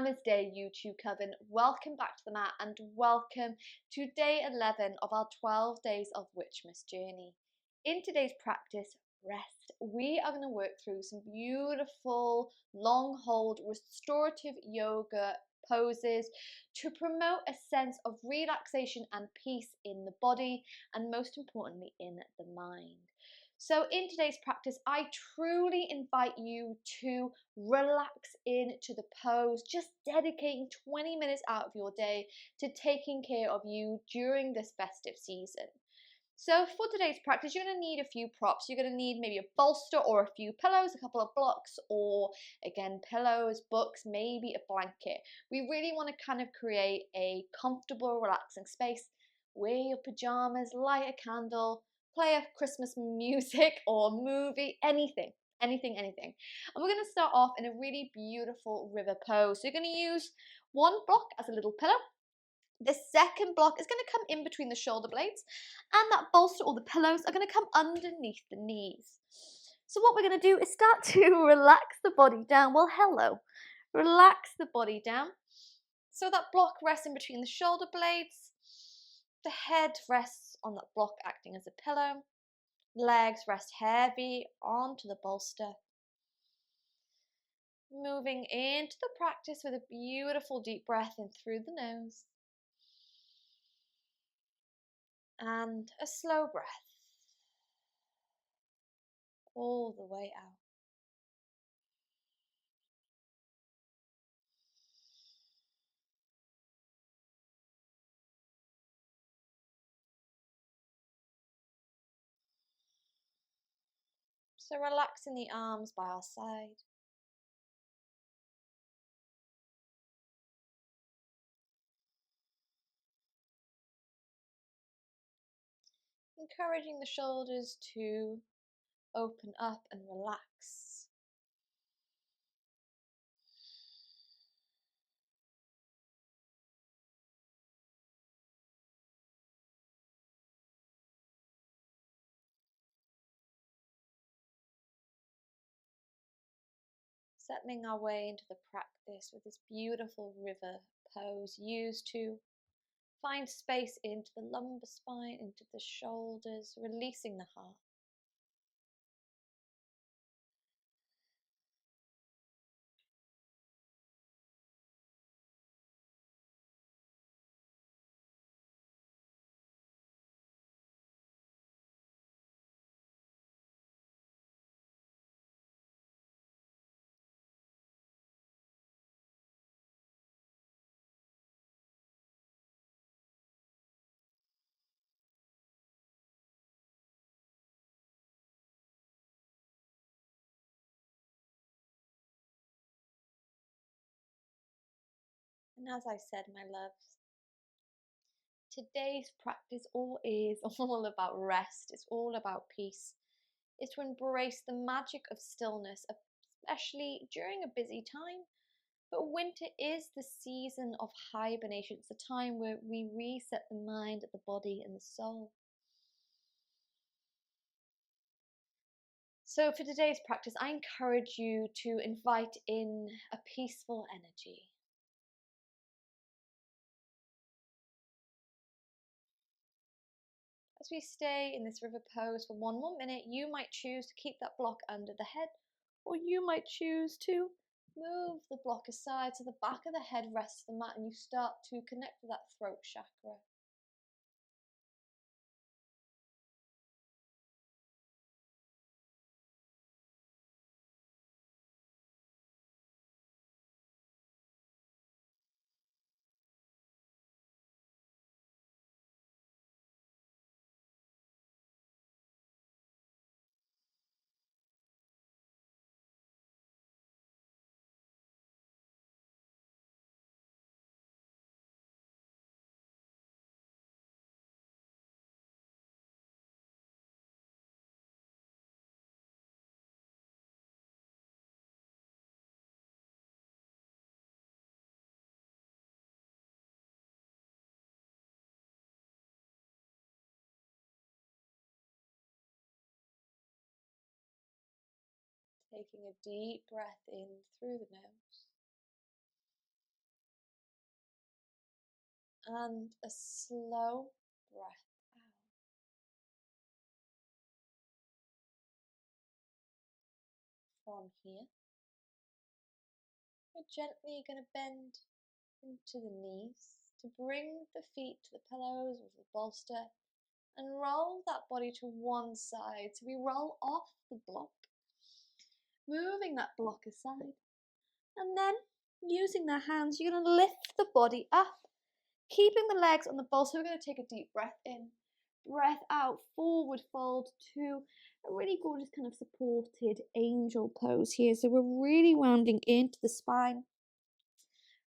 Namaste, YouTube Coven. Welcome back to the mat and welcome to day 11 of our 12 days of Witchmas journey. In today's practice, rest, we are going to work through some beautiful long hold restorative yoga poses to promote a sense of relaxation and peace in the body and most importantly in the mind. So in today's practice, I truly invite you to relax into the pose, just dedicating 20 minutes out of your day to taking care of you during this festive season. So for today's practice, you're going to need a few props. You're going to need maybe a bolster or a few pillows, a couple of blocks, or again, pillows, books, maybe a blanket. We really want to kind of create a comfortable, relaxing space. Wear your pajamas, light a candle, play a Christmas music or movie, anything. And we're going to start off in a really beautiful river pose. So you're going to use one block as a little pillow. The second block is going to come in between the shoulder blades, and that bolster or the pillows are going to come underneath the knees. So what we're going to do is start to relax the body down. Well, hello. Relax the body down. So that block rests in between the shoulder blades. The head rests on that block acting as a pillow. Legs rest heavy onto the bolster. Moving into the practice with a beautiful deep breath in through the nose. And a slow breath all the way out. So relaxing the arms by our side. Encouraging the shoulders to open up and relax. Settling our way into the practice with this beautiful river pose used to find space into the lumbar spine, into the shoulders, releasing the heart. And as I said, my loves, today's practice is all about rest. It's all about peace. It's to embrace the magic of stillness, especially during a busy time. But winter is the season of hibernation. It's a time where we reset the mind, the body, and the soul. So for today's practice, I encourage you to invite in a peaceful energy. As we stay in this river pose for one more minute, you might choose to keep that block under the head, or you might choose to move the block aside so the back of the head rests the mat and you start to connect with that throat chakra. Taking a deep breath in through the nose. and a slow breath out. From here, we're gently going to bend into the knees to bring the feet to the pillows or the bolster and roll that body to one side. So we roll off the block, moving that block aside, and then using the hands, you're going to lift the body up, keeping the legs on the bolster. We're going to take a deep breath in, breath out, forward fold to a really gorgeous kind of supported angel pose here. So we're really rounding into the spine,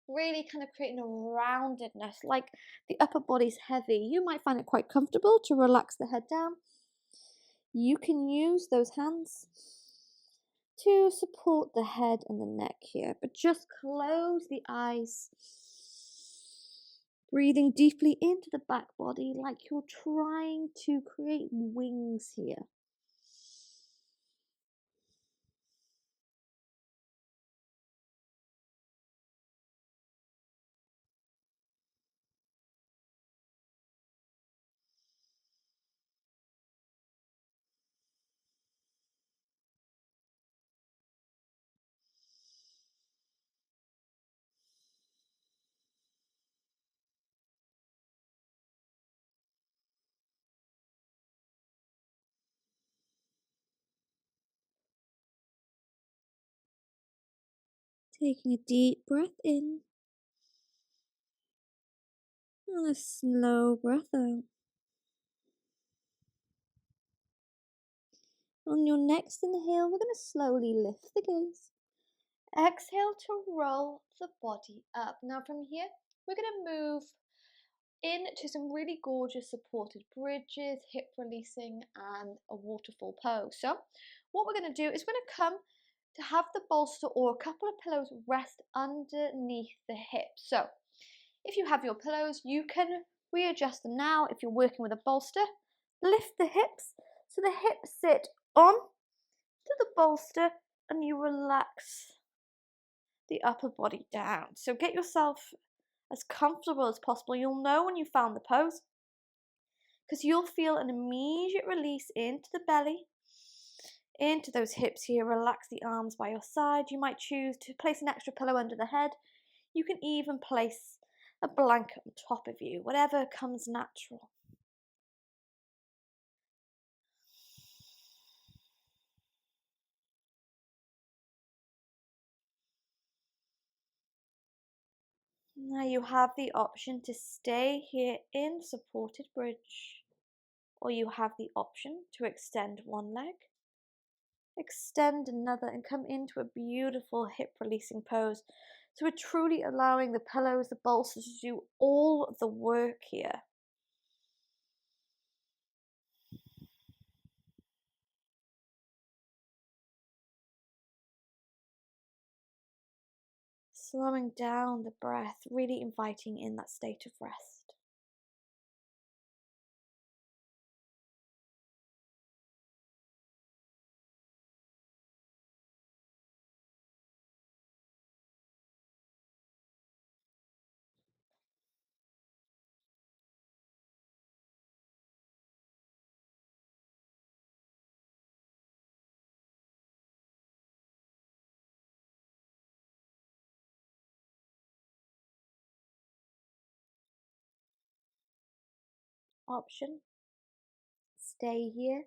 really kind of creating a roundedness, like the upper body's heavy. You might find it quite comfortable to relax the head down. You can use those hands to support the head and the neck here, but just close the eyes, breathing deeply into the back body like you're trying to create wings here. Taking a deep breath in and a slow breath out. On your next inhale, we're going to slowly lift the gaze. Exhale to roll the body up. Now from here, we're going to move into some really gorgeous supported bridges, hip releasing, and a waterfall pose. So what we're going to do is we're going to come to have the bolster or a couple of pillows rest underneath the hips. So if you have your pillows, you can readjust them now. If you're working with a bolster, lift the hips so the hips sit on to the bolster and you relax the upper body down. So get yourself as comfortable as possible. You'll know when you found the pose because you'll feel an immediate release into the belly, into those hips here. Relax the arms by your side. You might choose to place an extra pillow under the head. You can even place a blanket on top of you, whatever comes natural. Now you have the option to stay here in supported bridge, or you have the option to extend one leg, extend another, and come into a beautiful hip releasing pose. So we're truly allowing the pillows, the bolsters to do all the work here. Slowing down the breath, really inviting in that state of rest. Option, stay here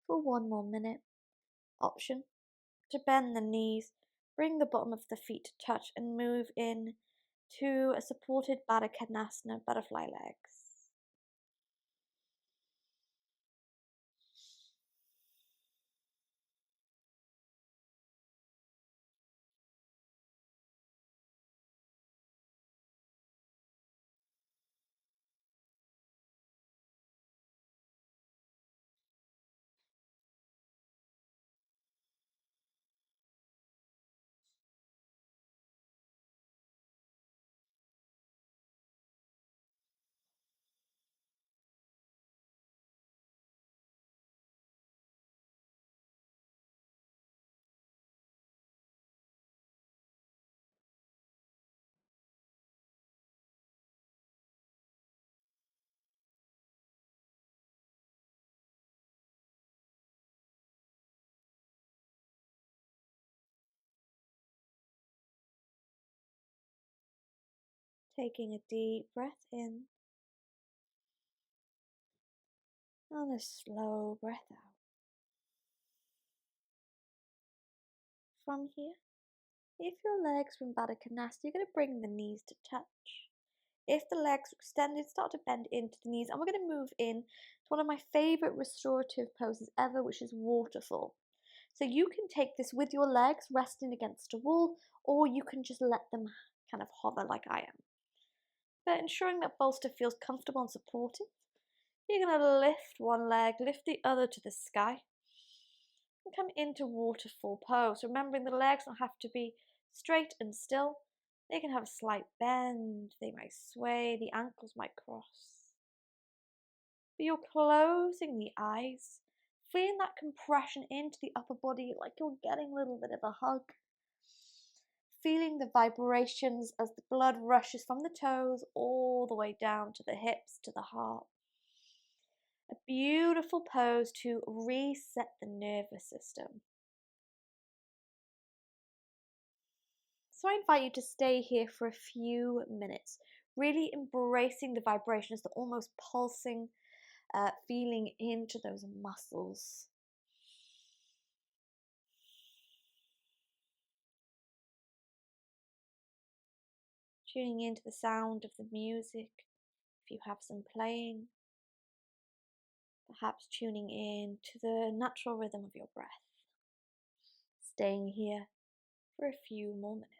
for one more minute. Option, to bend the knees, bring the bottom of the feet to touch and move in to a supported Baddha Konasana, butterfly legs. Taking a deep breath in and a slow breath out. From here, if your legs are in Baddha Konasana, you're going to bring the knees to touch. If the legs are extended, start to bend into the knees, and we're going to move in to one of my favourite restorative poses ever, which is Waterful. So you can take this with your legs resting against a wall, or you can just let them kind of hover like I am. But ensuring that bolster feels comfortable and supportive, you're going to lift one leg, lift the other to the sky, and come into Waterful pose. Remembering the legs don't have to be straight and still. They can have a slight bend, they might sway, the ankles might cross. But you're closing the eyes, feeling that compression into the upper body like you're getting a little bit of a hug. Feeling the vibrations as the blood rushes from the toes all the way down to the hips, to the heart. A beautiful pose to reset the nervous system. So I invite you to stay here for a few minutes, really embracing the vibrations, the almost pulsing feeling into those muscles. Tuning into the sound of the music, if you have some playing. Perhaps tuning in to the natural rhythm of your breath. Staying here for a few more minutes.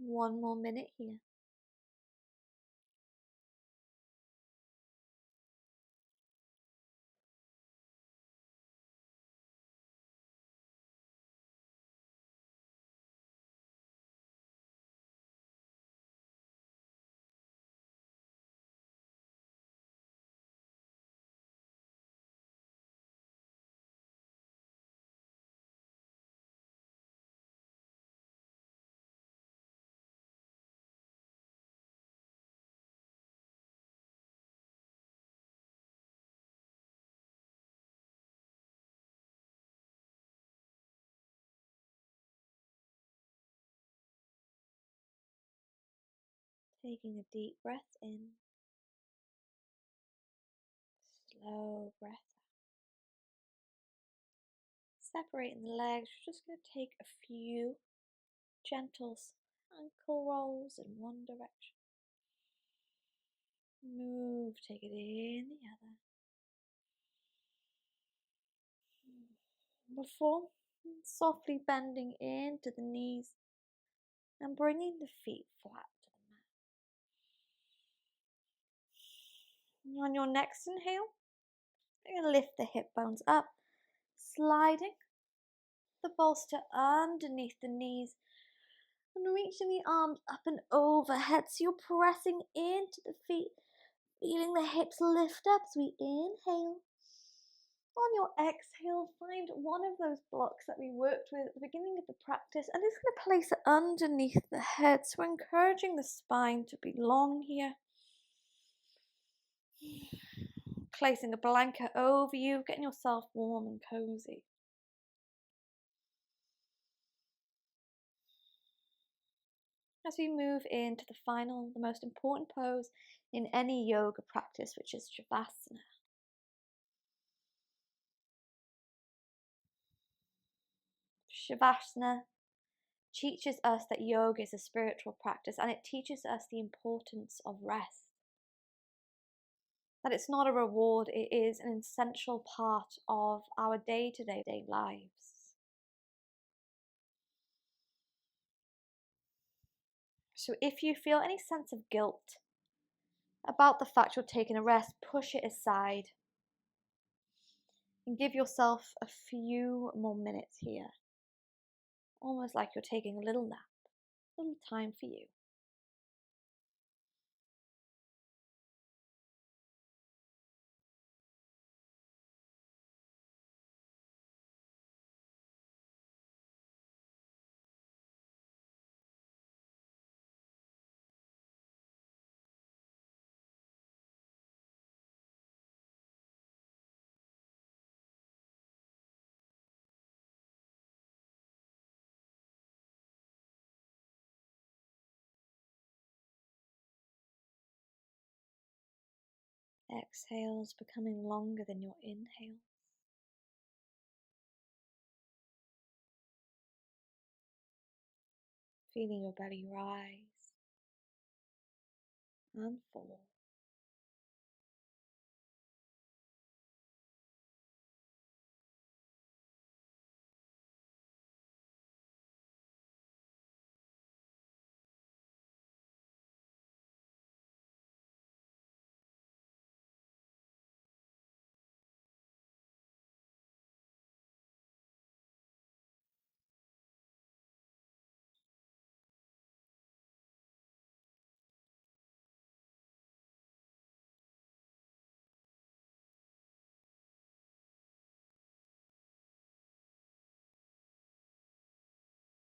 One more minute here. Taking a deep breath in, slow breath out. Separating the legs, we're just going to take a few gentle ankle rolls in one direction. Move, take it in the other. Before softly bending into the knees and bringing the feet flat to the mat. On your next inhale, you're going to lift the hip bones up, sliding the bolster underneath the knees and reaching the arms up and overhead. So you're pressing into the feet, feeling the hips lift up as we inhale. On your exhale, find one of those blocks that we worked with at the beginning of the practice and just going to place it underneath the head. So encouraging the spine to be long here. Placing a blanket over you, getting yourself warm and cozy. As we move into the final, the most important pose in any yoga practice, which is Shavasana. Shavasana teaches us that yoga is a spiritual practice, and it teaches us the importance of rest. That it's not a reward, it is an essential part of our day-to-day lives. So if you feel any sense of guilt about the fact you're taking a rest, push it aside and give yourself a few more minutes here. Almost like you're taking a little nap, a little time for you. Exhales becoming longer than your inhales. Feeling your belly rise and fall.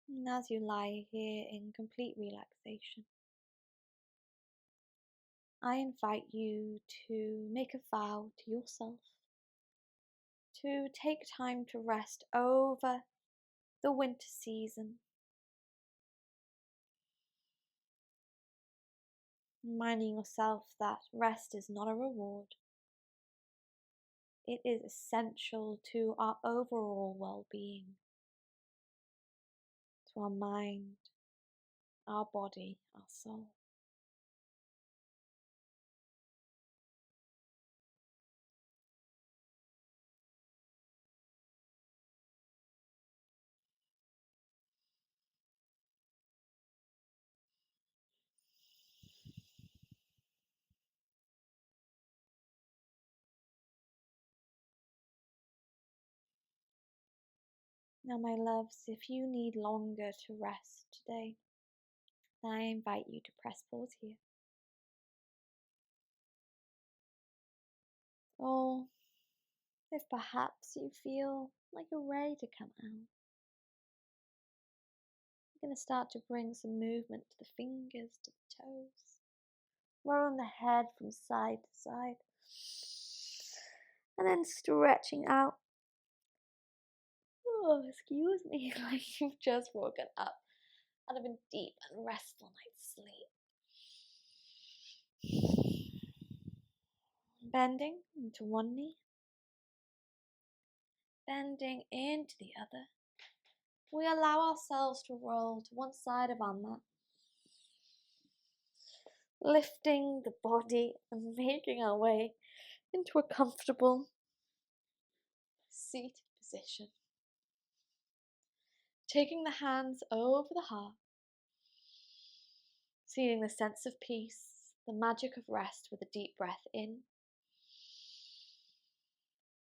And as you lie here in complete relaxation, I invite you to make a vow to yourself to take time to rest over the winter season, reminding yourself that rest is not a reward. It is essential to our overall well-being, to our mind, our body, our soul. Now, my loves, if you need longer to rest today, then I invite you to press pause here. Or if perhaps you feel like you're ready to come out, you're going to start to bring some movement to the fingers, to the toes, rolling the head from side to side, and then stretching out. Oh, excuse me, like you've just woken up out of a deep and restful night's sleep. Bending into one knee, bending into the other. We allow ourselves to roll to one side of our mat, lifting the body and making our way into a comfortable seated position. Taking the hands over the heart, feeling the sense of peace, the magic of rest with a deep breath in.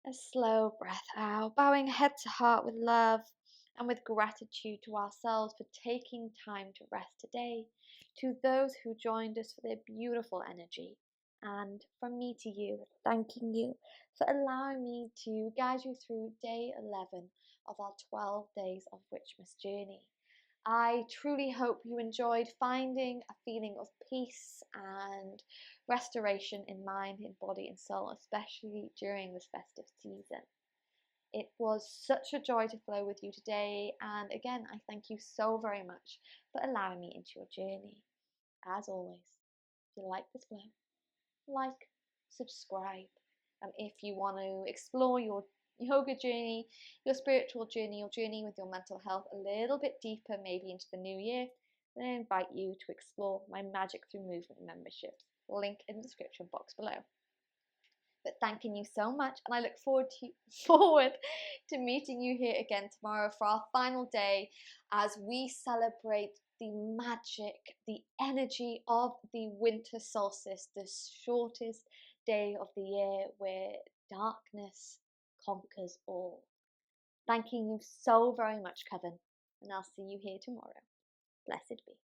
A slow breath out, bowing head to heart with love and with gratitude to ourselves for taking time to rest today, to those who joined us for their beautiful energy, and from me to you, thanking you for allowing me to guide you through day 11 of our 12 days of Witchmas journey. I truly hope you enjoyed finding a feeling of peace and restoration in mind, in body and soul, especially during this festive season. It was such a joy to flow with you today, and again, I thank you so very much for allowing me into your journey. As always, if you like this flow, like, subscribe, and if you want to explore your yoga journey, your spiritual journey, your journey with your mental health a little bit deeper, maybe into the new year, then I invite you to explore my Magic Through Movement memberships. Link in the description box below. But thanking you so much, and I look forward to meeting you here again tomorrow for our final day as we celebrate the magic, the energy of the winter solstice, the shortest day of the year where darkness conquers all. Thanking you so very much, Coven, and I'll see you here tomorrow. Blessed be.